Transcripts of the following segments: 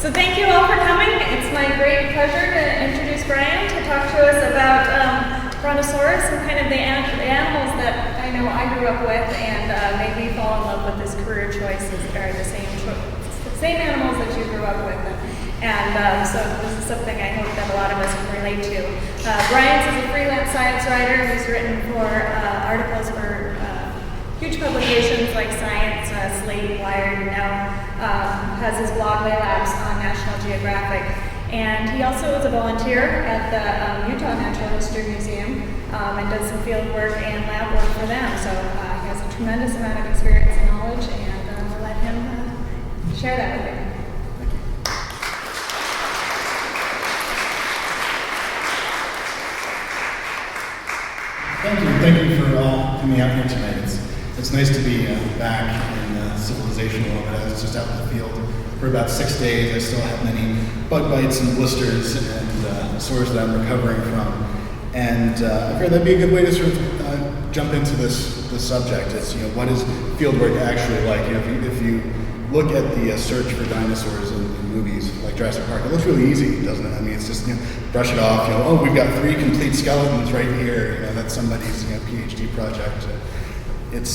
So thank you all for coming. It's my great pleasure to introduce Brian to talk to us about Brontosaurus and kind of the animals that I know I grew up with and made me fall in love with this career choices that are the same animals that you grew up with. And so this is something I hope that a lot of us can relate to. Brian is a freelance science writer who's written for articles for huge publications like Science, Slate, Wired, and now has his blog Labs on National Geographic. And he also is a volunteer at the Utah Natural History Museum and does some field work and lab work for them. So he has a tremendous amount of experience and knowledge, and we'll let him share that with you. Thank you for all coming out here tonight. It's nice to be back in civilization a little bit. I was just out in the field for about 6 days. I still have many bug bites and blisters and sores that I'm recovering from. And I figured that'd be a good way to sort of jump into this subject. It's, what is fieldwork actually like? If you look at the search for dinosaurs in movies like Jurassic Park, it looks really easy, doesn't it? I mean, it's just, brush it off, oh, we've got 3 complete skeletons right here, that's somebody's, PhD project. And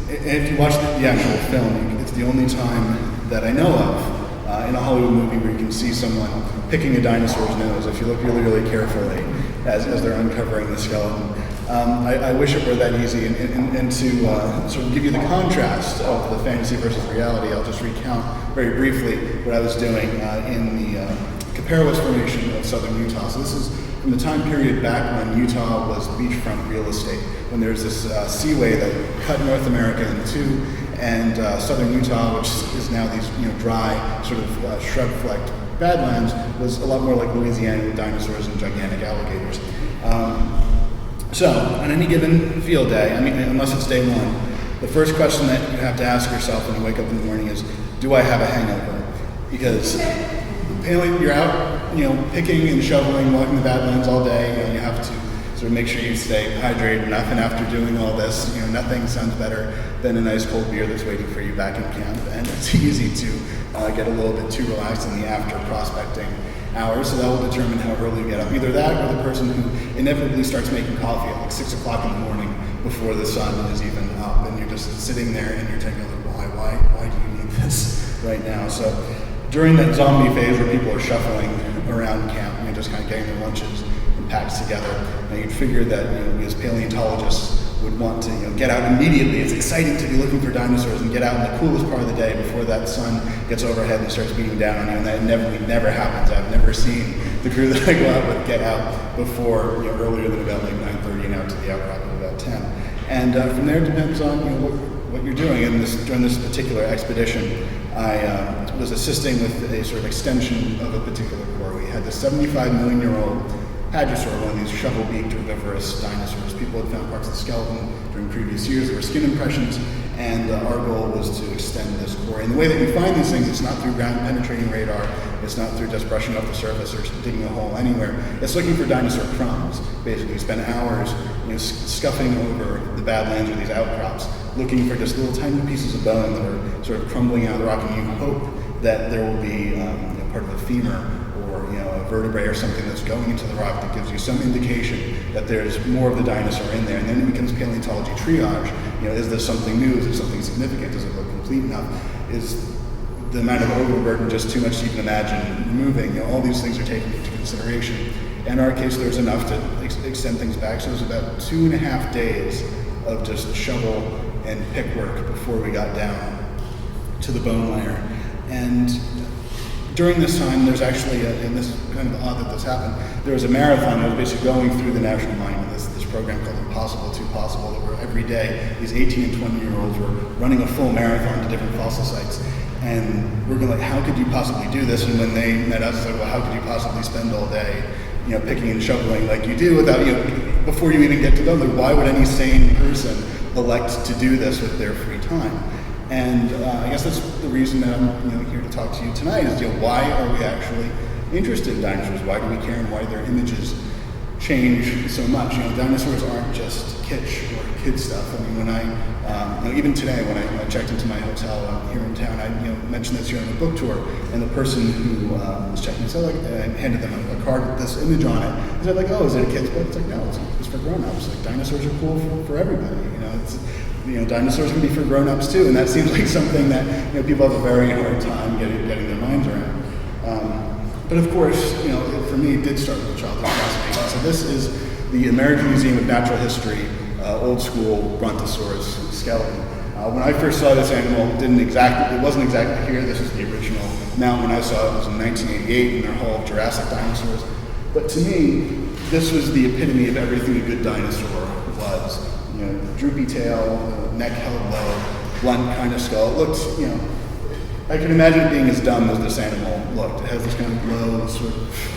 if you watch the actual film, it's the only time that I know of in a Hollywood movie where you can see someone picking a dinosaur's nose if you look really, really carefully as they're uncovering the skeleton. I wish it were that easy, and to sort of give you the contrast of the fantasy versus reality, I'll just recount very briefly what I was doing in the Catasaurus formation of southern Utah. So this is from the time period back when Utah was beachfront real estate, when there's this seaway that cut North America in two, and southern Utah, which is now these dry, sort of shrub-flecked badlands, was a lot more like Louisiana with dinosaurs and gigantic alligators. So, on any given field day, unless it's day one, the first question that you have to ask yourself when you wake up in the morning is, do I have a hangover? Because you're out, picking and shoveling, walking the badlands all day, and you have to sort of make sure you stay hydrated enough, and after doing all this, nothing sounds better than a nice cold beer that's waiting for you back in camp, and it's easy to get a little bit too relaxed in the after prospecting hours, so that will determine how early you get up. Either that or the person who inevitably starts making coffee at like 6 o'clock in the morning before the sun is even up, and you're just sitting there and you're thinking, like, why do you need this right now? So during that zombie phase where people are shuffling around camp, just kind of getting their lunches and packs together, and you'd figure that we as paleontologists would want to get out immediately. It's exciting to be looking for dinosaurs and get out in the coolest part of the day before that sun gets overhead and starts beating down on you, and that never happens. I've never seen the crew that I go out with get out before earlier than about like 9:30 and out to the outcrop at about 10. And from there it depends on what you're doing. And during this particular expedition, I was assisting with a sort of extension of a particular core. We had this 75 million year old Pedersen, one of these shovel-beaked herbivorous dinosaurs. People had found parts of the skeleton during previous years. There were skin impressions, and our goal was to extend this core. And the way that you find these things, it's not through ground-penetrating radar. It's not through just brushing off the surface or digging a hole anywhere. It's looking for dinosaur crumbs. Basically, you spend hours scuffing over the badlands or these outcrops, looking for just little tiny pieces of bone that are sort of crumbling out of the rock, and you hope that there will be part of a femur or a vertebrae or something that's going into the rock that gives you some indication that there's more of the dinosaur in there. And then it becomes paleontology triage. Is this something new? Is it something significant? Does it look complete enough? Is the amount of overburden just too much to even imagine moving? All these things are taken into consideration. In our case, there was enough to extend things back. So it was about 2.5 days of just shovel and pick work before we got down to the bone layer. And during this time, there's actually, and this is kind of odd that this happened, there was a marathon that was basically going through the National Monument, this program called Impossible to Possible, that were every day, these 18 and 20-year-olds were running a full marathon to different fossil sites. And we're going like, how could you possibly do this? And when they met us, it's like, well, how could you possibly spend all day, picking and shoveling like you do without, before you even get to them? Like, why would any sane person elect to do this with their free time? And I guess that's the reason that I'm here to talk to you tonight is why are we actually interested in dinosaurs? Why do we care, and why are their images changed so much. Dinosaurs aren't just kitsch or kid stuff. I mean, when I, even today when I checked into my hotel here in town, I mentioned this here on the book tour, and the person who was checking this out, I handed them a card with this image on it. They're like, "Oh, is it a kid's book?" It's like, no, it's for grown-ups. Like, dinosaurs are cool for everybody. Dinosaurs can be for grown-ups too, and that seems like something that people have a very hard time getting their minds around. But of course, for me, it did start with childhood fascination. So this is the American Museum of Natural History, old school Brontosaurus skeleton. When I first saw this animal, it wasn't exactly here. This is the original mount. When I saw it was in 1988 in their Hall of Jurassic Dinosaurs. But to me, this was the epitome of everything a good dinosaur was. Droopy tail, neck held low, blunt kind of skull. It looked, I can imagine it being as dumb as this animal looked. It has this kind of low, sort of,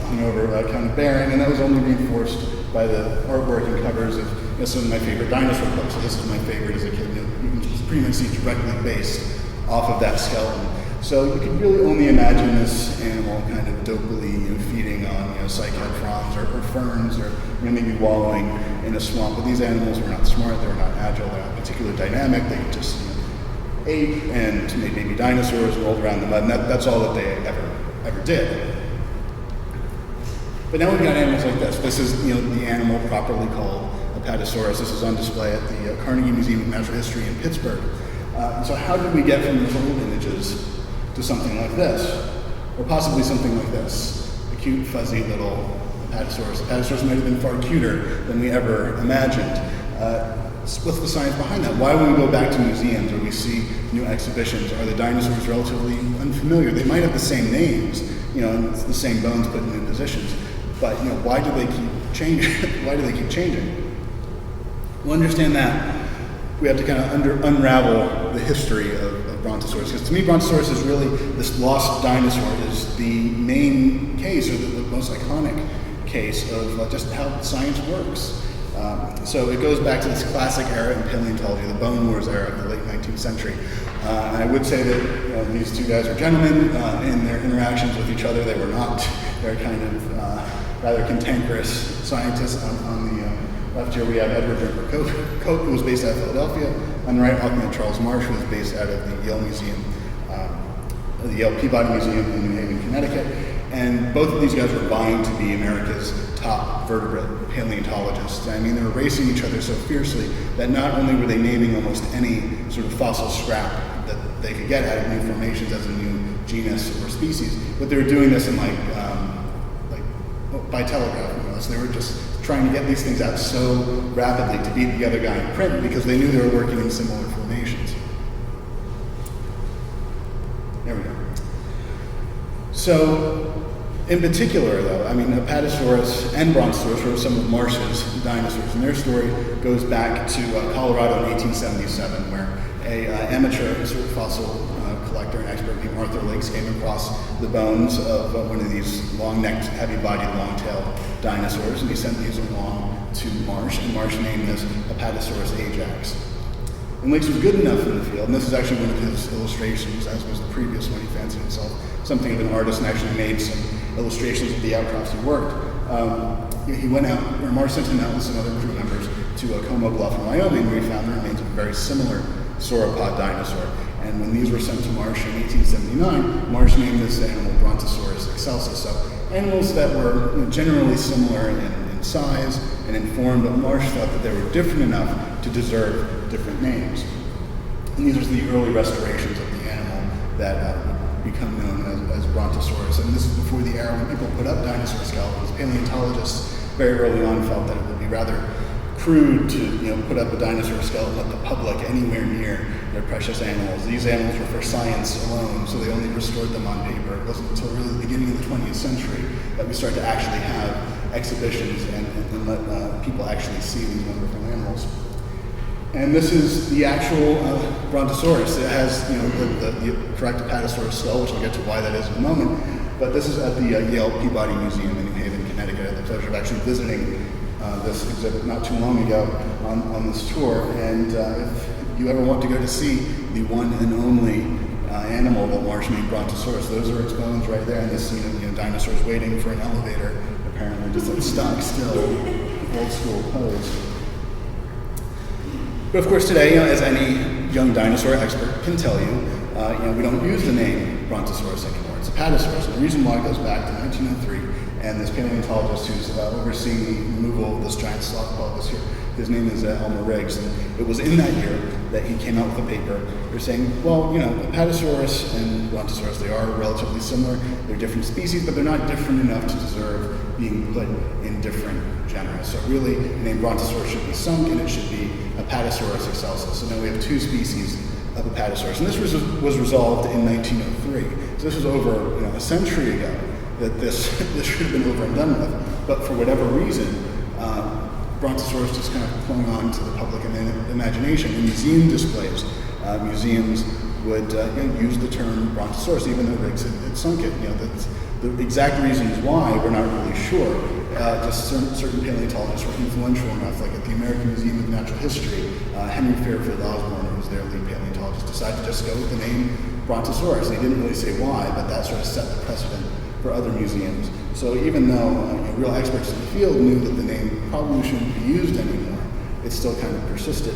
hungover kind of bearing, and that was only reinforced by the artwork and covers of some of my favorite dinosaur books. So this is my favorite as a kid. You can just pretty much see directly based off of that skeleton. So you could really only imagine this animal kind of dopily feeding on cycad fronds or ferns, or maybe wallowing in a swamp. But these animals were not smart, they were not agile, they were not particularly dynamic. They just ate and made baby dinosaurs, rolled around in the mud, and that's all that they ever did. But now we've got animals like this. This is the animal properly called a Pedersen. This is on display at the Carnegie Museum of Natural History in Pittsburgh. So how did we get from those old images to something like this, or possibly something like this? A cute, fuzzy little Patasaurus. The Patasaurus might have been far cuter than we ever imagined. What's the science behind that? Why, when we go back to museums or we see new exhibitions, are the dinosaurs relatively unfamiliar? They might have the same names, and it's the same bones put in new positions, but why do they keep changing? Why do they keep changing? Well, understand that we have to kind of unravel the history of Brontosaurus, because to me, Brontosaurus is really this lost dinosaur is the main case, or the most iconic case of just how science works. So it goes back to this classic era in paleontology, the Bone Wars era of the late 19th century. And I would say that these two guys are gentlemen in their interactions with each other. They were not. They're kind of rather cantankerous scientists. On the left here we have Edward Drinker Cope, who was based out of Philadelphia. On the right, Auckland Charles Marsh, who was based out of the Yale Museum, the Yale Peabody Museum in New Haven, Connecticut. And both of these guys were vying to be America's top vertebrate paleontologists. I mean, they were racing each other so fiercely that not only were they naming almost any sort of fossil scrap that they could get out of new formations as a new genus or species, but they were doing this in by telegraph, more or less. They were just trying to get these things out so rapidly to beat the other guy in print because they knew they were working in similar formations. There we go. So, in particular, though, I mean, Apatosaurus and Brontosaurus were some of Marsh's dinosaurs, and their story goes back to Colorado in 1877, where a amateur sort of fossil collector and expert named Arthur Lakes came across the bones of one of these long-necked, heavy-bodied, long-tailed dinosaurs, and he sent these along to Marsh, and Marsh named this Apatosaurus ajax. And Lakes was good enough in the field, and this is actually one of his illustrations, as was the previous one. He fancied himself something of an artist and actually made some illustrations of the outcrops he worked. He went out, or Marsh sent him out with some other crew members to Como Bluff in Wyoming, where he found the remains of a very similar sauropod dinosaur. And when these were sent to Marsh in 1879, Marsh named this animal Brontosaurus excelsus. So animals that were generally similar in size and in form, but Marsh thought that they were different enough to deserve different names. And these are the early restorations of the animal that would become known as Brontosaurus. And this is before the era when people put up dinosaur skeletons. Paleontologists very early on felt that it would be rather crude to put up a dinosaur skeleton, let the public anywhere near their precious animals. These animals were for science alone, so they only restored them on paper. It wasn't until really the beginning of the 20th century that we started to actually have exhibitions and let people actually see these wonderful animals. And this is the actual Brontosaurus. It has the correct Apatosaurus skull, which I'll get to why that is in a moment. But this is at the Yale Peabody Museum in New Haven, Connecticut. I had the pleasure of actually visiting this exhibit not too long ago on this tour. And if you ever want to go to see the one and only animal that Marsh named Brontosaurus, those are its bones right there. And this scene of dinosaurs waiting for an elevator apparently, just like stock still, old school pose. But of course today, as any young dinosaur expert can tell you, we don't use the name Brontosaurus anymore. It's Apatosaurus. And the reason why goes back to 1903, and this paleontologist who's overseeing the removal of this giant sloth pelvis here, his name is Elmer Riggs, and it was in that year that he came out with a paper. They're saying, well, Apatosaurus and Brontosaurus, they are relatively similar. They're different species, but they're not different enough to deserve being put in different genera. So really, the name Brontosaurus should be sunk, and it should be Apatosaurus excelsus. So now we have two species of Apatosaurus, and this was resolved in 1903. So this was over a century ago that this should have been over and done with. But for whatever reason, Brontosaurus just kind of clung on to the public imagination. In museum displays, museums would use the term Brontosaurus, even though Riggs had sunk it. The exact reasons why we're not really sure. Just certain paleontologists were influential enough, like at the American Museum of Natural History, Henry Fairfield Osborn, who was their lead paleontologist, decided to just go with the name Brontosaurus. They didn't really say why, but that sort of set the precedent for other museums. So even though real experts in the field knew that the name probably shouldn't be used anymore, it still kind of persisted.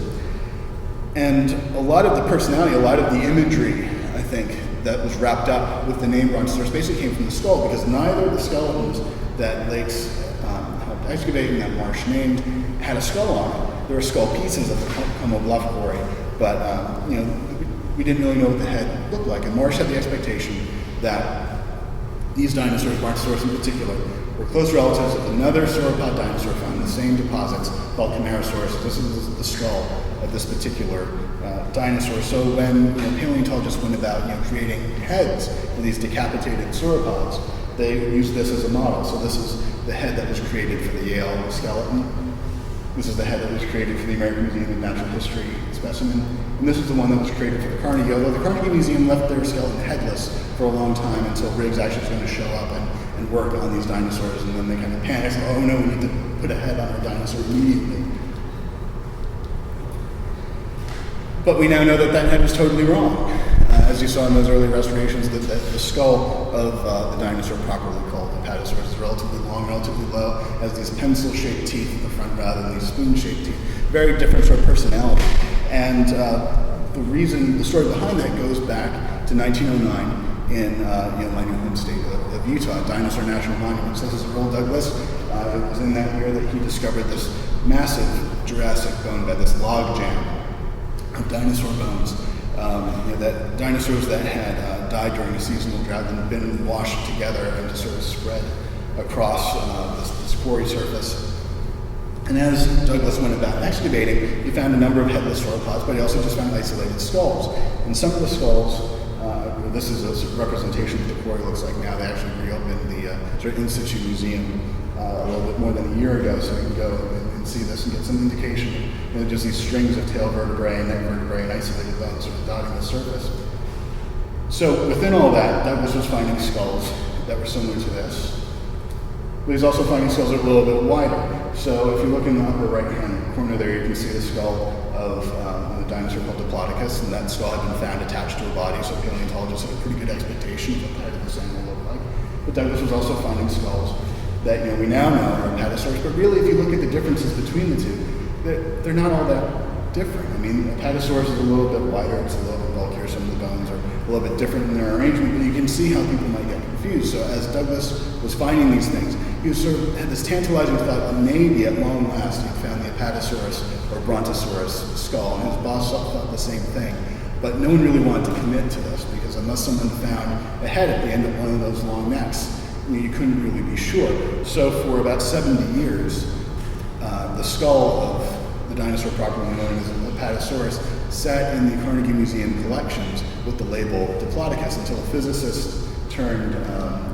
And a lot of the personality, a lot of the imagery, I think, that was wrapped up with the name Brontosaurus basically came from the skull, because neither of the skeletons that Lakes helped excavate and that Marsh named had a skull on it. There were skull pieces at the Como Bluff quarry, but we didn't really know what the head looked like. And Marsh had the expectation that these dinosaurs, Brontosaurus in particular, were close relatives of another sauropod dinosaur found in the same deposits called Camarasaurus. This is the skull of this particular dinosaur. So when paleontologists went about creating heads for these decapitated sauropods, they used this as a model. So this is the head that was created for the Yale skeleton. This is the head that was created for the American Museum of Natural History specimen. And this is the one that was created for the Carnegie, although the Carnegie Museum left their skeleton headless for a long time until Riggs actually was going to show up and work on these dinosaurs, and then they kind of panicked, oh no, we need to put a head on our dinosaur immediately. But we now know that that head was totally wrong. As you saw in those early restorations, the skull of the dinosaur properly called Apatosaurus is relatively long, relatively low, has these pencil-shaped teeth at the front rather than these spoon-shaped teeth. Very different sort of personality. And the story behind that goes back to 1909 in my new home state of Utah, Dinosaur National Monument. So this is Earl Douglas. It was in that year that he discovered this massive Jurassic bone bed, this log jam of dinosaur bones. That dinosaurs that had died during a seasonal drought and been washed together and just sort of spread across this quarry surface. And as Douglas went about excavating, he found a number of headless sauropods, but he also just found isolated skulls. And some of the skulls, this is a representation of what the quarry looks like now. They actually reopened the sort of in situ museum a little bit more than a year ago, so you can go and see this and get some indication. Just these strings of tail vertebrae and neck vertebrae and isolated bones sort of dotting the surface. So within all that, Douglas was finding skulls that were similar to this. But he's also finding skulls that are a little bit wider. So if you look in the upper right-hand corner there, you can see the skull of a dinosaur called Diplodocus, and that skull had been found attached to a body, so paleontologists had a pretty good expectation of what the head of this animal looked like. But Douglas was also finding skulls that we now know are Apatosaurs, but really if you look at the differences between the two, they're not all that different. I mean, Apatosaurus is a little bit wider, it's a little bit bulkier, some of the bones are a little bit different in their arrangement, but you can see how people might get confused. So as Douglas was finding these things, he sort of had this tantalizing thought that maybe at long last he'd found the Apatosaurus or Brontosaurus skull, and his boss thought the same thing. But no one really wanted to commit to this, because unless someone found a head at the end of one of those long necks, you couldn't really be sure. So for about 70 years, the skull of the dinosaur properly known as Apatosaurus sat in the Carnegie Museum collections with the label Diplodocus until a physicist turned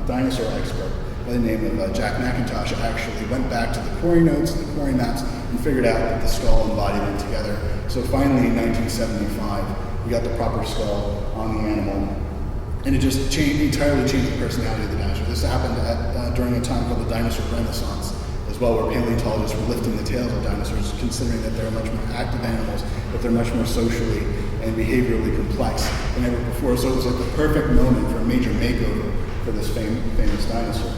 dinosaur expert by the name of Jack McIntosh actually went back to the quarry notes and the quarry maps and figured out that the skull and body went together. So finally in 1975, we got the proper skull on the animal, and it just entirely changed the personality of the dinosaur. This happened during a time called the dinosaur renaissance as well, where paleontologists were lifting the tails of dinosaurs, considering that they're much more active animals, that they're much more socially and behaviorally complex than ever before. So it was like the perfect moment for a major makeover for this famous dinosaur.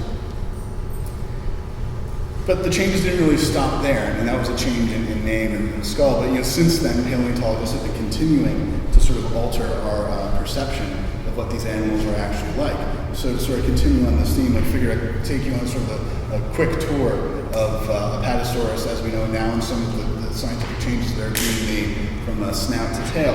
But the changes didn't really stop there. I mean, that was a change in name and skull. But since then, paleontologists have been continuing to sort of alter our perception of what these animals are actually like. So to sort of continue on this theme, I figured I'd take you on sort of a quick tour of Catasaurus as we know now, and some of the scientific changes that are being made from snout to tail.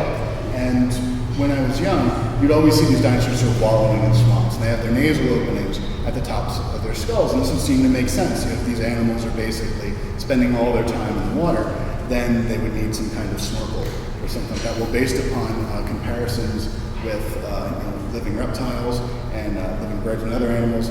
And when I was young, you'd always see these dinosaurs sort of wallowing in swamps. And they have their nasal openings at the tops of their skulls, and this would seem to make sense. If these animals are basically spending all their time in the water, then they would need some kind of snorkel or something like that. Well, based upon comparisons with living reptiles and living birds and other animals,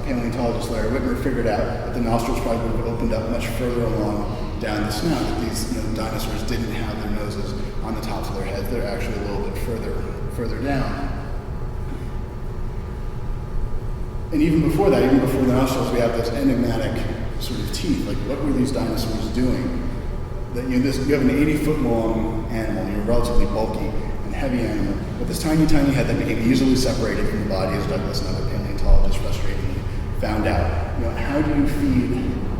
paleontologist Larry Whitmer figured out that the nostrils probably would have opened up much further along down the snout, that these dinosaurs didn't have their noses on the tops of their heads. They're actually a little bit further down. And even before that, even before the nostrils, we have those enigmatic sort of teeth. Like, what were these dinosaurs doing? That you have an 80-foot long animal, you're a relatively bulky and heavy animal, but this tiny head that became easily separated from the body, as Douglas and other paleontologists frustratingly found out. How do you feed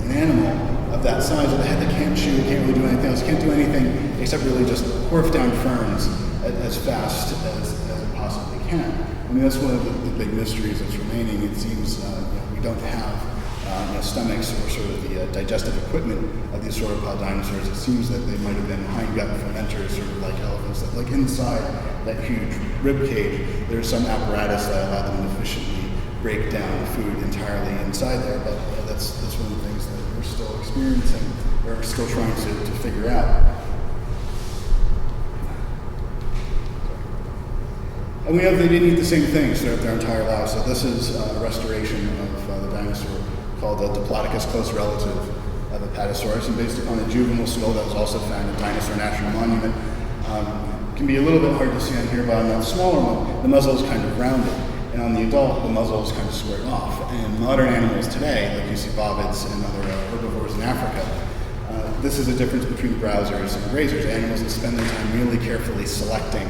an animal of that size with a head that can't chew, can't really do anything else, can't do anything except really just horf down ferns as fast as it possibly can? I mean, that's one of the big mysteries that's remaining. It seems we don't have stomachs or sort of the digestive equipment of these sauropod dinosaurs. It seems that they might have been hindgut fermenters, sort of like elephants, that like inside that huge rib cage, there's some apparatus that allowed them to efficiently break down food entirely inside there. But that's one of the things that we're still experiencing, or we're still trying to figure out. And we know they didn't eat the same things throughout their entire lives. So this is a restoration of the dinosaur called the Diplodocus, close relative of the Catasaurus, and based upon a juvenile skull that was also found at Dinosaur National Monument. It can be a little bit hard to see on here, but on that smaller one, the muzzle is kind of rounded, and on the adult, the muzzle is kind of squared off. And modern animals today, like you see bovids and other herbivores in Africa, this is a difference between browsers and grazers, animals that spend their time really carefully selecting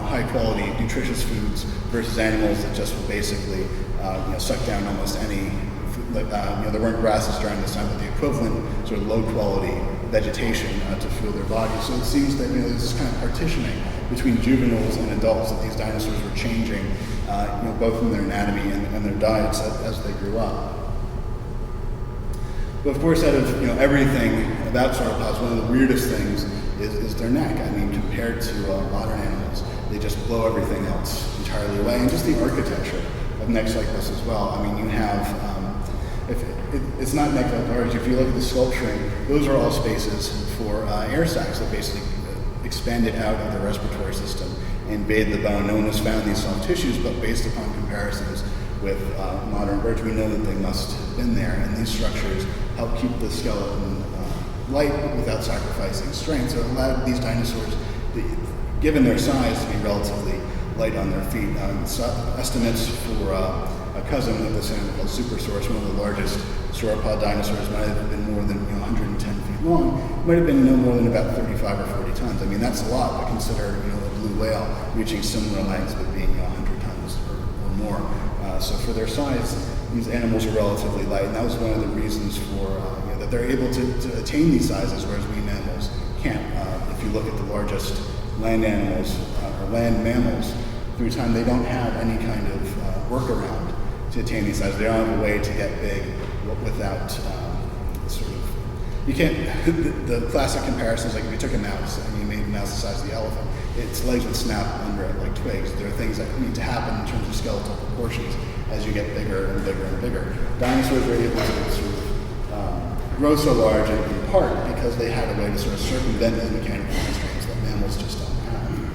high-quality, nutritious foods versus animals that just will basically suck down almost any food. There weren't grasses during this time, but the equivalent sort of low-quality vegetation to fuel their bodies. So it seems that there's this kind of partitioning between juveniles and adults, that these dinosaurs were changing, both in their anatomy and their diets as they grew up. But of course, out of everything about sauropods, one of the weirdest things is their neck. I mean, compared to modern animals, they just blow everything else entirely away. And just the architecture of necks like this as well. I mean, you have, it's not neck like ours. If you look at the sculpturing, those are all spaces for air sacs that basically expanded out of the respiratory system and bathe the bone. No one has found these soft tissues, but based upon comparisons with modern birds, we know that they must have been there. And these structures help keep the skeleton light without sacrificing strength. So it allowed these dinosaurs, given their size, to be relatively light on their feet. Estimates for a cousin of this animal called Supersaurus, one of the largest sauropod dinosaurs, might have been more than 110 feet long. Might have been no more than about 35 or 40 tons. I mean, that's a lot to consider, a blue whale reaching similar lengths but being 100 tons or more. So for their size, these animals are relatively light, and that was one of the reasons for that they're able to attain these sizes, whereas we mammals can't. If you look at the largest land animals or land mammals, through time they don't have any kind of workaround to attain these sizes. They don't have a way to get big without you can't. The classic comparison is like if you took a mouse and you made the mouse the size of the elephant, its legs would snap under it like twigs. There are things that need to happen in terms of skeletal proportions as you get bigger and bigger and bigger. Dinosaurs were able to sort of grow so large in part because they had a way to sort of circumvent these mechanical constraints that mammals just don't have.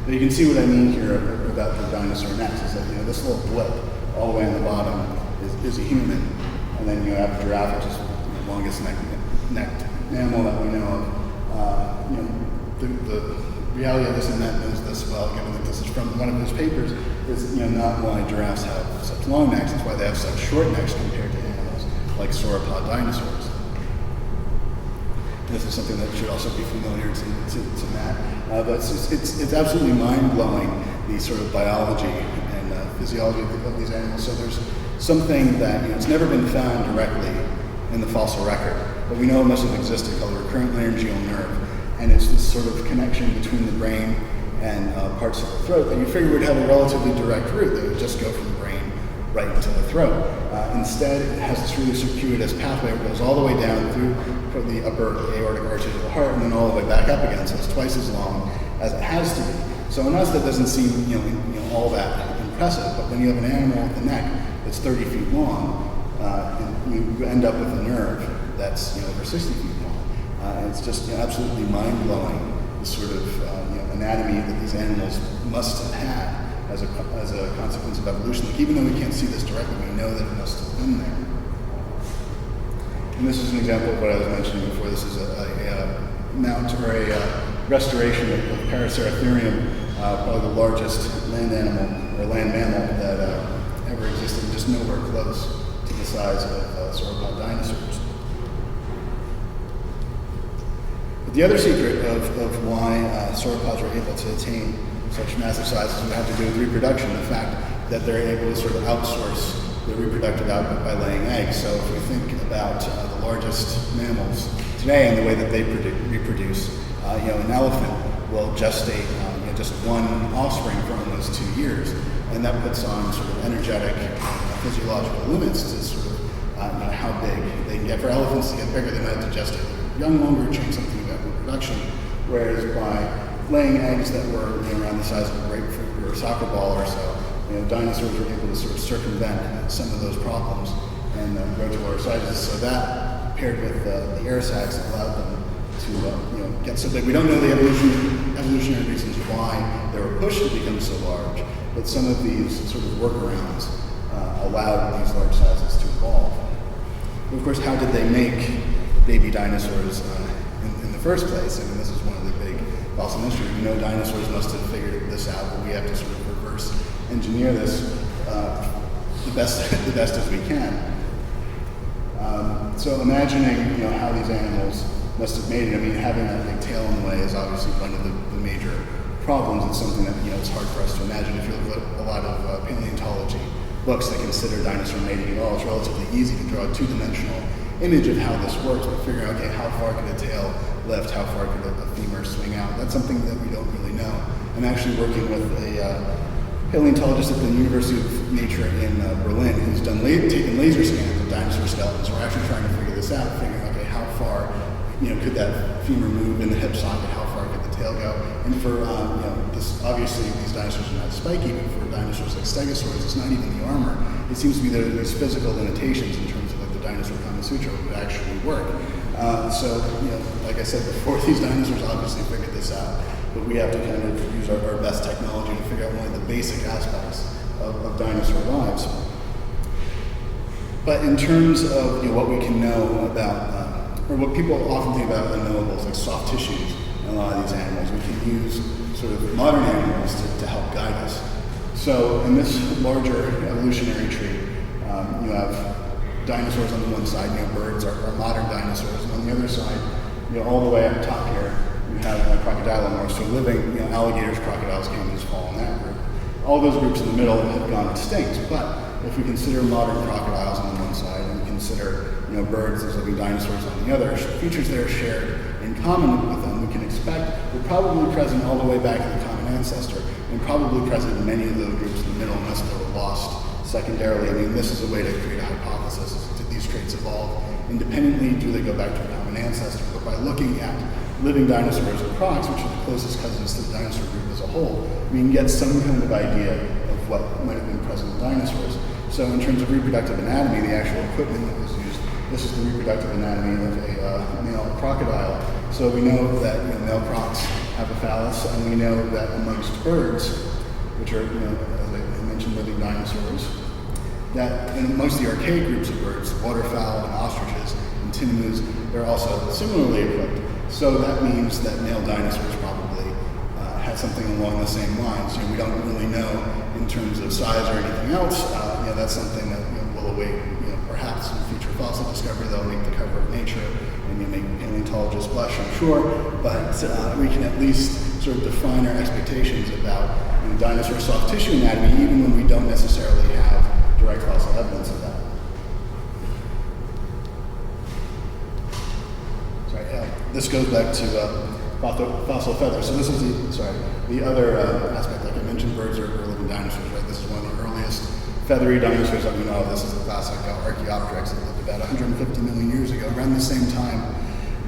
But you can see what I mean here about the dinosaur necks is that this little blip all the way on the bottom is a human, and then you have a giraffe, which is the longest necked mammal that we know of. The reality of this, and Matt knows this well, given that this is from one of his papers, is not why giraffes have such long necks. It's why they have such short necks compared to animals like sauropod dinosaurs. This is something that should also be familiar to Matt. But it's absolutely mind-blowing, the sort of biology and physiology of these animals. So there's something that it's never been found directly in the fossil record, but we know it must have existed, called the recurrent laryngeal nerve, and it's this sort of connection between the brain and parts of the throat that you figure would have a relatively direct route that would just go from the brain right into the throat. Instead, it has this really circuitous pathway that goes all the way down through the upper aortic artery of the heart and then all the way back up again, so it's twice as long as it has to be. So in us, that doesn't seem all that impressive, but when you have an animal with a neck that's 30 feet long, you end up with a nerve that's over 60 feet long. And it's just absolutely mind-blowing, the sort of anatomy that these animals must have had as a consequence of evolution. Like, even though we can't see this directly, we know that it must have been there. And this is an example of what I was mentioning before. This is a mount or a restoration of Paraceratherium, probably the largest land animal or land mammal that ever existed, just nowhere close to the size of sauropod dinosaurs. But the other secret of why sauropods are able to attain such massive sizes would have to do with reproduction, the fact that they're able to sort of outsource their reproductive output by laying eggs. So if we think about the largest mammals today and the way that they reproduce, an elephant will gestate just one offspring for almost 2 years, and that puts on sort of energetic physiological limits to sort of how big they can get. For elephants to get bigger, they might have to gestate young longer, change something about reproduction, whereas by laying eggs that were around the size of a grapefruit or a soccer ball or so, dinosaurs were able to sort of circumvent some of those problems and grow to large sizes. So that, paired with the air sacs, allowed them to get so big. We don't know the evolutionary reasons why they were pushed to become so large, but some of these sort of workarounds allowed these large sizes to evolve. But of course, how did they make baby dinosaurs in the first place? I mean, this is one of the big fossil mysteries. We know dinosaurs must have figured this out, but we have to sort of reverse engineer this the best as we can. So imagining how these animals must have made it. I mean, having that big tail in the way is obviously one of the major problems. It's something that it's hard for us to imagine. If you look at a lot of paleontology books that consider dinosaur mating at all, it's relatively easy to draw a two-dimensional image of how this works, but figuring out, okay, how far could a tail lift, how far could a femur swing out? That's something that we don't really know. I'm actually working with a paleontologist at the University of Nature in Berlin who's taken laser scans of dinosaur skeletons. We're actually trying to figure this out, figuring, okay, how far could that femur move in the hip socket, how far could the tail go? And for this, obviously these dinosaurs are not spiky, but for dinosaurs like stegosaurs, it's not even the armor. It seems to be that there's physical limitations in terms of like the dinosaur Kama Sutra would actually work. So like I said before, these dinosaurs obviously figured this out, but we have to kind of use our best technology to figure out one of the basic aspects of dinosaur lives. But in terms of what we can know about, or what people often think about unknowables, like soft tissues in a lot of these animals, we can use sort of modern animals to help guide us. So in this larger evolutionary tree, you have dinosaurs on the one side, birds are modern dinosaurs, and on the other side, all the way up top here, you have crocodilomorphs, so living, alligators, crocodiles, camels fall in that group. All those groups in the middle have gone extinct, but if we consider modern crocodiles on the one side and we consider birds as living dinosaurs on the other, features that are shared in common with them, we can expect they're probably present all the way back to the common ancestor, and probably present in many of those groups in the middle unless they were lost secondarily. I mean, this is a way to create a hypothesis. Did these traits evolve independently? Do they go back to a common ancestor? But by looking at living dinosaurs and crocs, which are the closest cousins to the dinosaur group as a whole, we can get some kind of idea of what might have been present with dinosaurs. So in terms of reproductive anatomy, the actual equipment that was used, this is the reproductive anatomy of a male crocodile. So we know that male crocs have a phallus, and we know that amongst birds, which are, as I mentioned, living dinosaurs, that in most of the archaic groups of birds, waterfowl and ostriches and tinamous, they're also similarly equipped. So that means that male dinosaurs probably had something along the same lines. We don't really know in terms of size or anything else. That's something that we'll await. Perhaps in future fossil discovery they'll make the cover of Nature and make paleontologists blush, I'm sure. But we can at least sort of define our expectations about dinosaur soft tissue anatomy, even when we don't necessarily have direct direct fossil evidence of that. This goes back to fossil feathers. So this is the other aspect. Like I mentioned, birds are living dinosaurs, right? This is one of the earliest feathery dinosaurs that we know of. This is the classic Archaeopteryx that lived about 150 million years ago, around the same time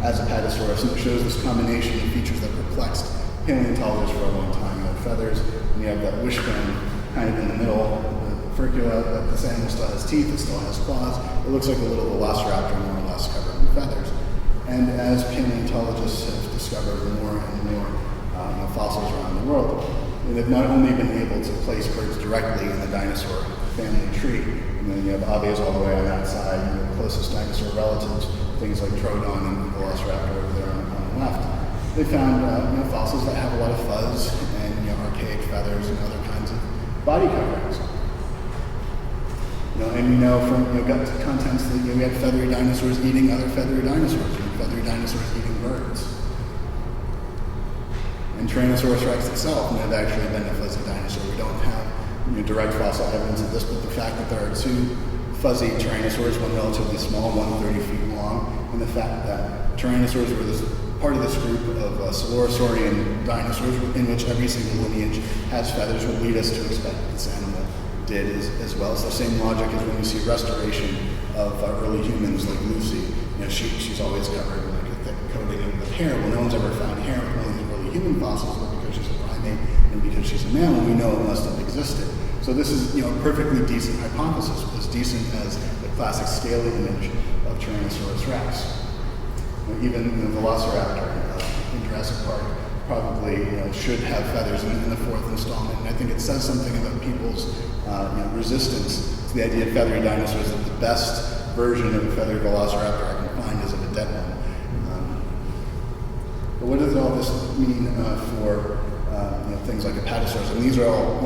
as a Catasaurus. And it shows this combination of features that perplexed paleontologists for a long time. You have feathers, and you have that wishbone kind of in the middle, the furcula, that this animal still has teeth, it still has claws. It looks like a little velociraptor, more or less, covered in feathers. And as paleontologists have discovered more and more fossils around the world, they've not only been able to place birds directly in the dinosaur family tree, and then you have aves all the way on that side, and the closest dinosaur relatives, things like Troodon and Velociraptor over there on the left. They found fossils that have a lot of fuzz and archaic feathers and other kinds of body coverings. And we know from gut contents that we had feathery dinosaurs eating other feathery dinosaurs, and feathery dinosaurs eating birds. And Tyrannosaurus rex itself may have actually been a fuzzy dinosaur. We don't have direct fossil evidence of this, but the fact that there are two fuzzy tyrannosaurs, one relatively small, one 30 feet long, and the fact that tyrannosaurs were part of this group of Coelurosaurian dinosaurs in which every single lineage has feathers would lead us to expect that this animal did as well. It's the same logic as when we see restoration of early humans like Lucy. She's always covered in like a thick coating of hair. Well, no one's ever found hair with one of these early human fossils, but because she's a primate and because she's a mammal, we know it must have existed. So this is a perfectly decent hypothesis, as decent as the classic scaly image of Tyrannosaurus rex. Even the Velociraptor in Jurassic Park probably should have feathers in the fourth installment. And I think it says something about people's resistance to the idea of feathery dinosaurs, that the best version of a feathery velociraptor I can find is of a dead one. But what does all this mean for things like a Pedersen? And these are all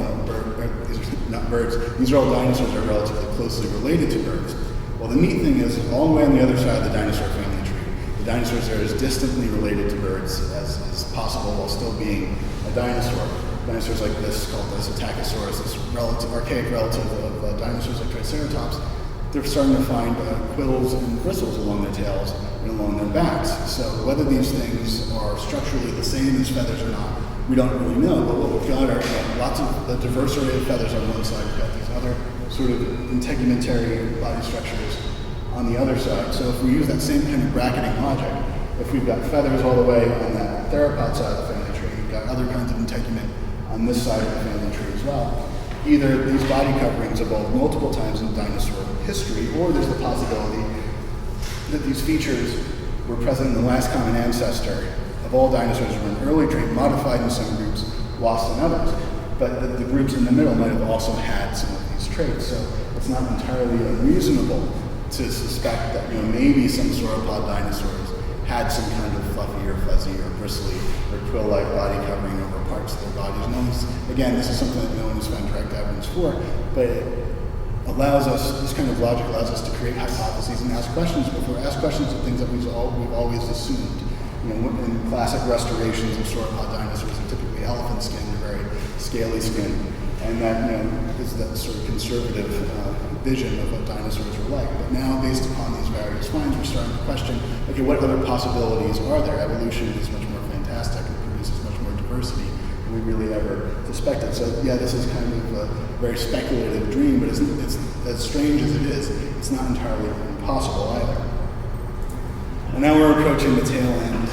these are not birds. These are all dinosaurs that are relatively closely related to birds. Well, the neat thing is, all the way on the other side of the dinosaur family tree, the dinosaurs are as distantly related to birds as possible while still being a dinosaur. Dinosaurs like this, called the Catasaurus, this archaic relative of dinosaurs like Triceratops, they're starting to find quills and bristles along their tails and along their backs. So whether these things are structurally the same as feathers or not, we don't really know. But what we've got are lots of the diverse array of feathers on one side. We've got these other sort of integumentary body structures on the other side. So if we use that same kind of bracketing logic, if we've got feathers all the way on that theropod side of the family tree, we've got other kinds of integument on this side of the family tree as well. Either these body coverings evolved multiple times in dinosaur history, or there's the possibility that these features were present in the last common ancestor of all dinosaurs who were an early trait, modified in some groups, lost in others. But the groups in the middle might have also had some of these traits. So it's not entirely unreasonable to suspect that maybe some sauropod dinosaurs had some kind of fluffy or fuzzy or bristly or quill-like body covering over parts of their bodies. Again, this is something that no one has found direct evidence for, but it allows us, this kind of logic allows us to create hypotheses and ask questions of things that we've always assumed. In classic restorations of sauropod dinosaurs, are typically elephant skin, they're very scaly skin, and that is that sort of conservative vision of what dinosaurs were like. But now, based upon these various finds, we're starting to question, okay, what other possibilities are there? Evolution is much more fantastic and produces much more diversity than we really ever suspected. So yeah, this is kind of a very speculative dream, but it's as strange as it is, it's not entirely impossible either. And now we're approaching the tail end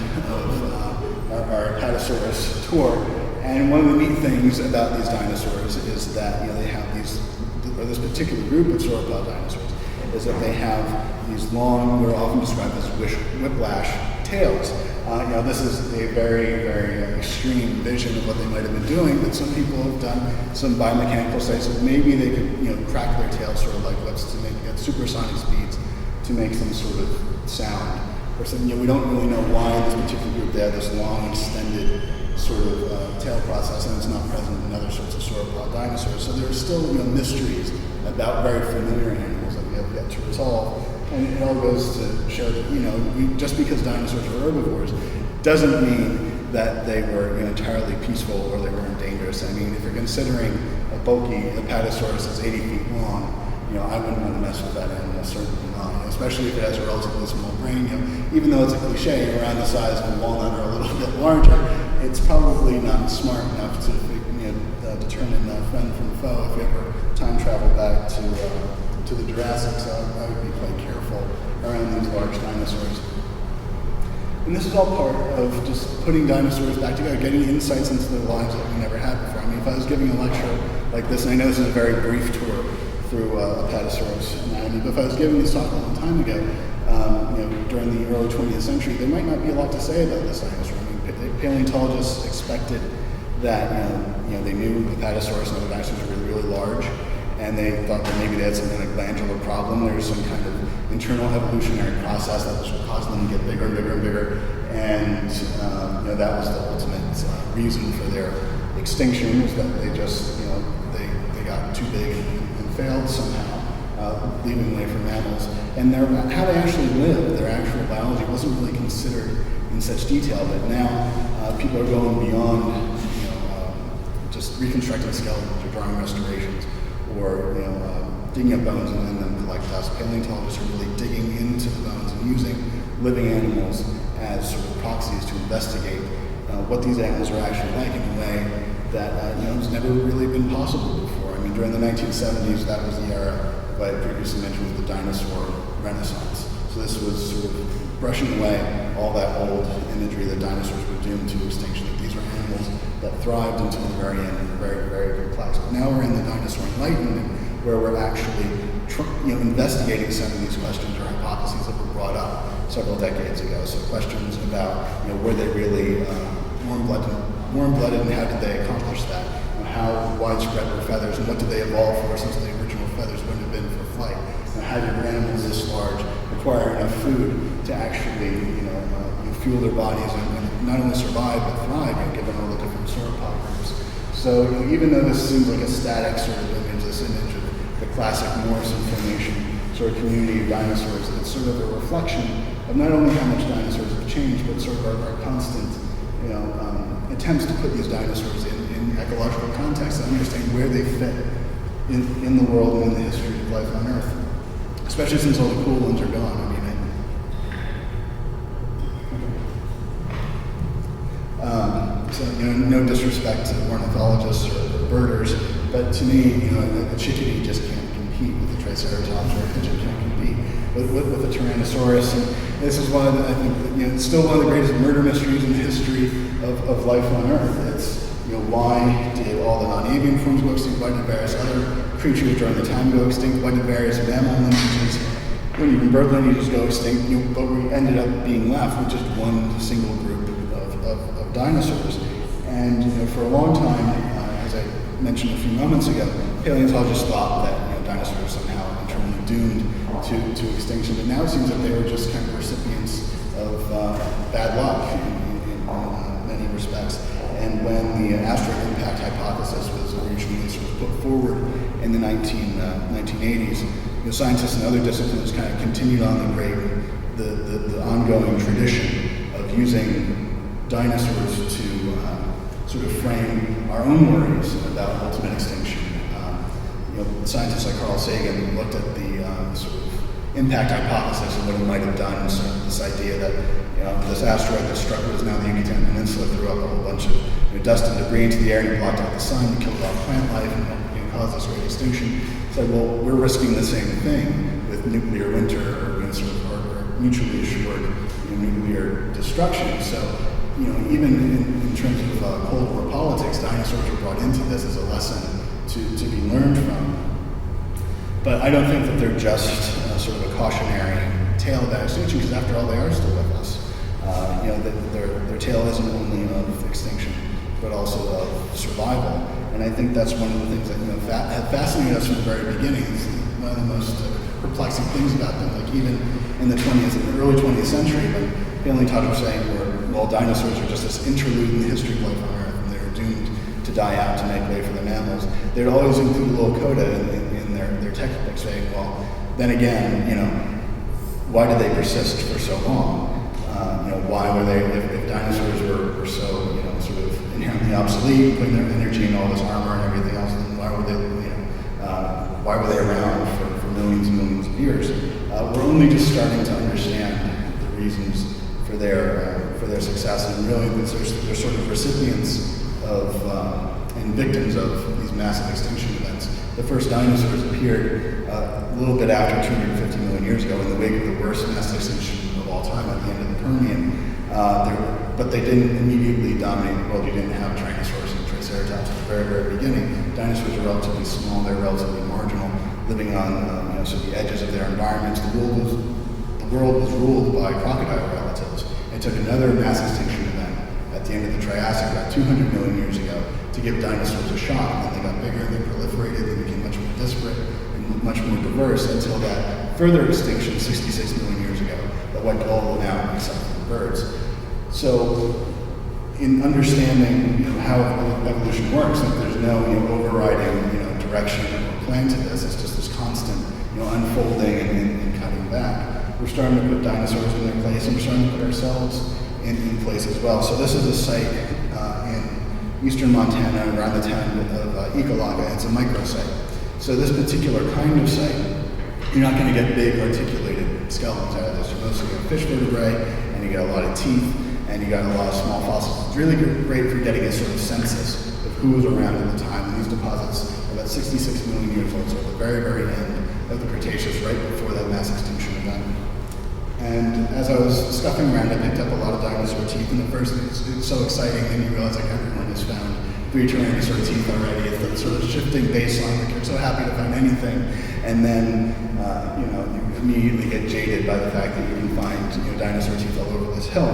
of our Catasaurus tour, and one of the neat things about these dinosaurs is that they have this particular group of sauropod dinosaurs is that they have these long, what are often described as whiplash tails. This is a very, very extreme vision of what they might have been doing, but some people have done some biomechanical studies that maybe they could crack their tails sort of like whips to make at supersonic speeds to make some sort of sound. Or something. We don't really know why in this particular group they have this long, extended sort of tail process, and it's not present in other sorts of sauropod dinosaurs. So there are still mysteries about very familiar animals that we have yet to resolve. And it all goes to show that just because dinosaurs were herbivores doesn't mean that they were entirely peaceful or they weren't dangerous. I mean, if you're considering a bulky Apatosaurus that's 80 feet long, I wouldn't want to mess with that animal, certainly not, especially if it has a relatively small brain. Even though it's a cliche, around the size of a walnut or a little bit larger, it's probably not smart enough to determine friend from foe if you ever time travel back to the Jurassic. So I would be quite careful around these large dinosaurs. And this is all part of just putting dinosaurs back together, getting insights into their lives that we never had before. I mean, if I was giving a lecture like this, and I know this is a very brief tour through a Catasaurus anatomy, but if I was giving this talk a long time ago, during the early 20th century, there might not be a lot to say about this dinosaur. I mean, paleontologists expected that, they knew the Catasaurus and other dinosaurs were really, really large, and they thought that maybe they had some kind of glandular problem. There was some kind of internal evolutionary process that was causing them to get bigger and bigger and bigger, and that was the ultimate reason for their extinction, was that they just, they got too big and failed somehow, leaving way for mammals. And how they actually lived, their actual biology, wasn't really considered in such detail, but now people are going beyond, just reconstructing skeletons or drawing restorations, or digging up bones and letting them collect dust. Paleontologists are really digging into the bones and using living animals as sort of proxies to investigate what these animals are actually like in a way that has never really been possible before. I mean, during the 1970s, that was the era that I previously mentioned with the dinosaur renaissance. So this was sort of brushing away all that old imagery that dinosaurs were doomed to extinction, that these were animals that thrived until the very end and were very, very complex. But now we're in the dinosaur enlightenment, where we're actually investigating some of these questions or hypotheses that were brought up several decades ago. So questions about, were they really warm-blooded, and how did they accomplish that? And how widespread were feathers, and what did they evolve for, since the original feathers wouldn't have been for flight? And how did animals this large require enough food to actually, fuel their bodies and not only survive but thrive, given all the different sauropod groups? So even though this seems like a static sort of image, this image of the classic Morrison formation sort of community of dinosaurs, it's sort of a reflection of not only how much dinosaurs have changed, but sort of our constant, attempts to put these dinosaurs in ecological context and understand where they fit in the world and in the history of life on Earth, especially since all the cool ones are gone. So, no disrespect to ornithologists or birders, but to me, a chickadee just can't compete with the Triceratops, or a pigeon can't compete with the Tyrannosaurus. And this is one of the, I think, it's still one of the greatest murder mysteries in the history of life on Earth. It's, why did all the non-avian forms go extinct? Why did various other creatures during the time go extinct? Why did various mammal lineages, even bird lineages, go extinct? But we ended up being left with just one single group of dinosaurs. And for a long time, as I mentioned a few moments ago, paleontologists thought that dinosaurs were somehow internally doomed to extinction. But now it seems that they were just kind of recipients of bad luck in many respects. And when the asteroid impact hypothesis was originally sort of put forward in the 1980s, scientists and other disciplines kind of continued on the ongoing tradition of using dinosaurs to sort of frame our own worries about ultimate extinction. Scientists like Carl Sagan looked at the sort of impact hypothesis and what it might have done. So this idea that this asteroid that struck what is now the Yucatan Peninsula threw up a whole bunch of dust and debris into the air and blocked out the sun, killed off plant life, and caused this great extinction. So, well, we're risking the same thing with nuclear winter or mutually assured nuclear destruction. So, even in terms of Cold War politics, dinosaurs were brought into this as a lesson to be learned from. But I don't think that they're just sort of a cautionary tale about extinction, because after all, they are still with us. Their tale isn't only of extinction, but also of survival. And I think that's one of the things that have fascinated us from the very beginning. It's one of the most perplexing things about them. Like even in the early 20th century, when paleontologists were saying, well, dinosaurs are just this interlude in the history of life on Earth, and they were doomed to die out to make way for the mammals. They'd always include a little coda in their textbook saying, well, then again, why did they persist for so long? Why were they, if dinosaurs were so, sort of inherently obsolete, putting their energy in all this armor and everything else, then why were they around for millions and millions of years. We're only just starting to understand the reasons for their success, and really they're sort of recipients of and victims of these massive extinction events. The first dinosaurs appeared a little bit after 250 million years ago in the wake of the worst mass extinction of all time at the end of the Permian. But they didn't immediately dominate the world. You didn't have Tyrannosaurus and Triceratops at the very, very beginning. Dinosaurs are relatively small, they're relatively marginal, living on sort of the edges of their environments. The world was ruled by crocodile relatives. It took another mass extinction event at the end of the Triassic, about 200 million years ago, to give dinosaurs a shot. And then they got bigger, they proliferated, they became much more disparate and much more diverse until that further extinction 66 million years ago that wiped all of them out except for the birds. So in understanding how evolution works, like there's no overriding direction or plan to this. It's just this constant unfolding and cutting back. We're starting to put dinosaurs in their place, and we're starting to put ourselves in place as well. So this is a site in eastern Montana around the town of Ecolaga. It's a microsite. So this particular kind of site, you're not going to get big articulated skeletons out of this. You mostly get fish vertebrae, and you get a lot of teeth, and you got a lot of small fossils. It's really great for getting a sort of census of who was around at the time. And these deposits are about 66 million years old, so at the very, very end of the Cretaceous, right before that mass extinction event. And as I was scuffing around, I picked up a lot of dinosaur teeth, and at first it's so exciting, and you realize like everyone has found 3 Tyrannosaur teeth already. It's the sort of shifting baseline, like you're so happy to find anything, and then you immediately get jaded by the fact that you can find dinosaur teeth all over this hill.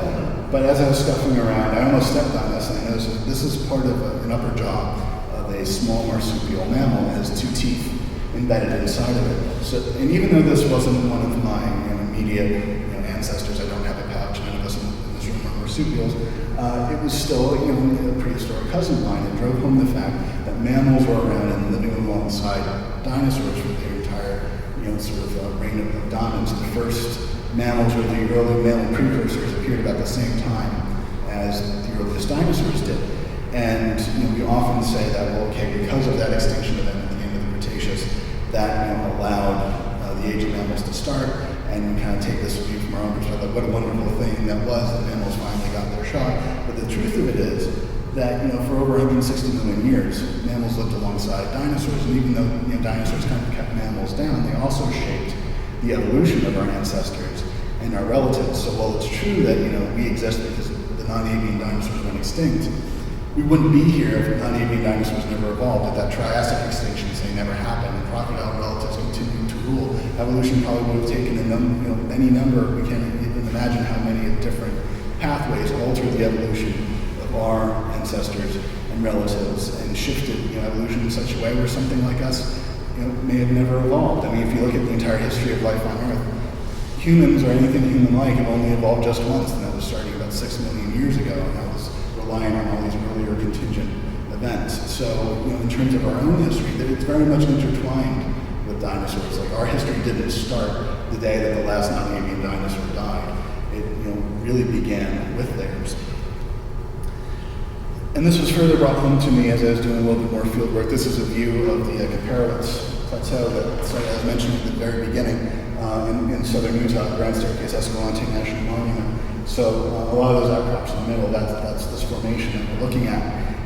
But as I was scuffing around, I almost stepped on this, and I noticed that this is part of an upper jaw of a small marsupial mammal. It has 2 teeth embedded inside of it. So, and even though this wasn't one of my immediate ancestors, I don't have a pouch, none of us in this room are marsupials, it was still a prehistoric cousin of mine. It drove home the fact that mammals were around and living alongside dinosaurs for their entire sort of reign of dominance. The first mammals, or the early mammal precursors, appeared about the same time as the earliest dinosaurs did. And we often say that, well, okay, because of that extinction event at the end of the Cretaceous, that allowed the age of mammals to start, and we kind of take this view from our own perspective, what a wonderful thing that was that mammals finally got their shot. But the truth of it is that for over 160 million years, mammals lived alongside dinosaurs, and even though dinosaurs kind of kept mammals down, they also shaped the evolution of our ancestors and our relatives. So while it's true that we exist because the non-avian dinosaurs went extinct, we wouldn't be here if non-avian dinosaurs never evolved. If that Triassic extinction, say, never happened, and crocodile relatives continued to rule, evolution probably would have taken any number. We can't even imagine how many different pathways altered the evolution of our ancestors and relatives, and shifted evolution in such a way where something like us may have never evolved. I mean, if you look at the entire history of life on Earth, humans or anything human-like have only evolved just once, and that was starting about 6 million years ago, and that was relying on all these earlier contingent events. So, in terms of our own history, it's very much intertwined with dinosaurs. Like, our history didn't start the day that the last non-avian dinosaur died. It really began with theirs. And this was further brought home to me as I was doing a little bit more field work. This is a view of the Catasaurus plateau that I was mentioning at the very beginning in southern Utah, Grand Staircase Escalante National Monument. So a lot of those outcrops in the middle, that's this formation that we're looking at.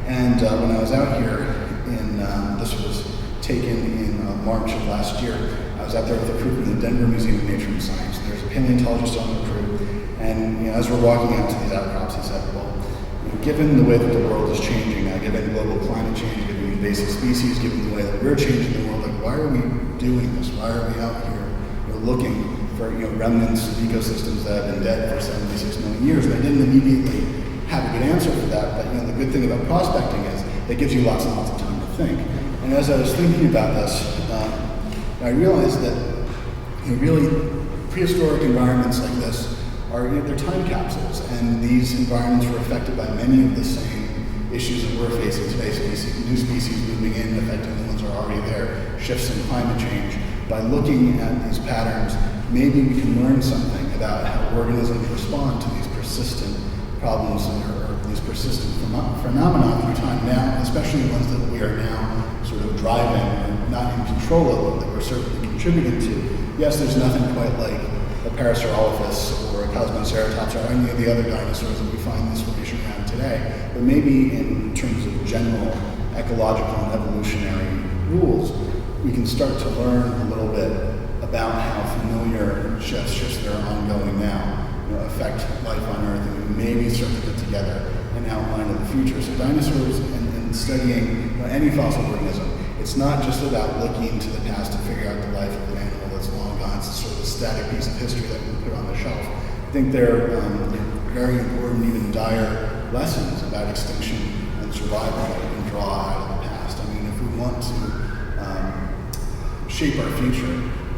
And when I was out here this was taken in March of last year, I was out there with a crew from the Denver Museum of Nature and Science. There's a paleontologist on the crew, and as we're walking out to these outcrops, he said, well, given the way that the world is changing now, given global climate change, given invasive species, given the way that we're changing the world, like, why are we doing this? Why are we out here looking for remnants of ecosystems that have been dead for 76 million years? And I didn't immediately have a good answer for that, but the good thing about prospecting is it gives you lots and lots of time to think. And as I was thinking about this, I realized that really prehistoric environments like this are they're time capsules, and these environments were affected by many of the same issues that we're facing today. New species moving in, affecting the ones that are already there, shifts in climate change. By looking at these patterns, maybe we can learn something about how organisms respond to these persistent problems in our these persistent phenomena through time now, especially ones that we are now sort of driving or not in control of, that we're certainly contributing to. Yes, there's nothing quite like a Parasaurolophus or a Cosmoceratops or any of the other dinosaurs that we find this formation around today, but maybe in terms of general ecological and evolutionary rules, we can start to learn a little bit about how familiar shifts that are ongoing now affect life on Earth, and maybe start to put together an outline of the future. So dinosaurs and studying any fossil organism, it's not just about looking to the past to figure out the life of an animal that's long gone. It's sort of a static piece of history that we put on the shelf. I think they're very important, even dire lessons about extinction and survival that we can draw out of the past. I mean, if we want to shape our future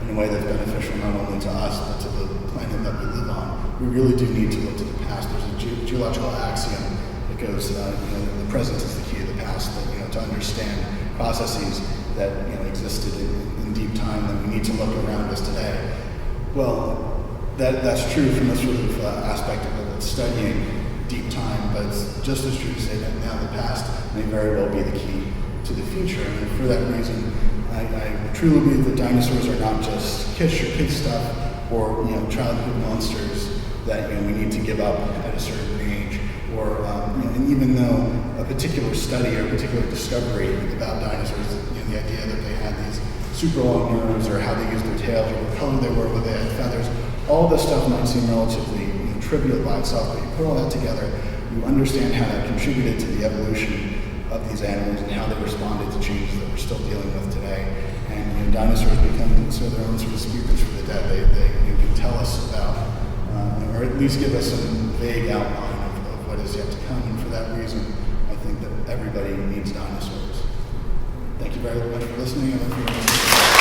in a way that's beneficial not only to us but to the planet that we live on, we really do need to look to the past. There's a geological axiom that goes, the present is the key to the past. That, to understand processes that existed in deep time, that we need to look around us today. Well, that's true from the sort of aspect of studying deep time, but it's just as true to say that now the past may very well be the key to the future. And for that reason, I truly believe that dinosaurs are not just kitsch or kid stuff or childhood monsters that we need to give up at a certain age, or and even though a particular study or a particular discovery about dinosaurs, the idea that they had these super long nerves or how they used their tails or what color they were, whether they had feathers, all this stuff might seem relatively trivial by itself, but you put all that together, you understand how that contributed to the evolution of these animals and how they responded to changes that we're still dealing with today. And dinosaurs become their own sort of speakers for the dead. They can tell us about, or at least give us some vague outline of what is yet to come. And for that reason, I think that everybody needs dinosaurs. Thank you very much for listening.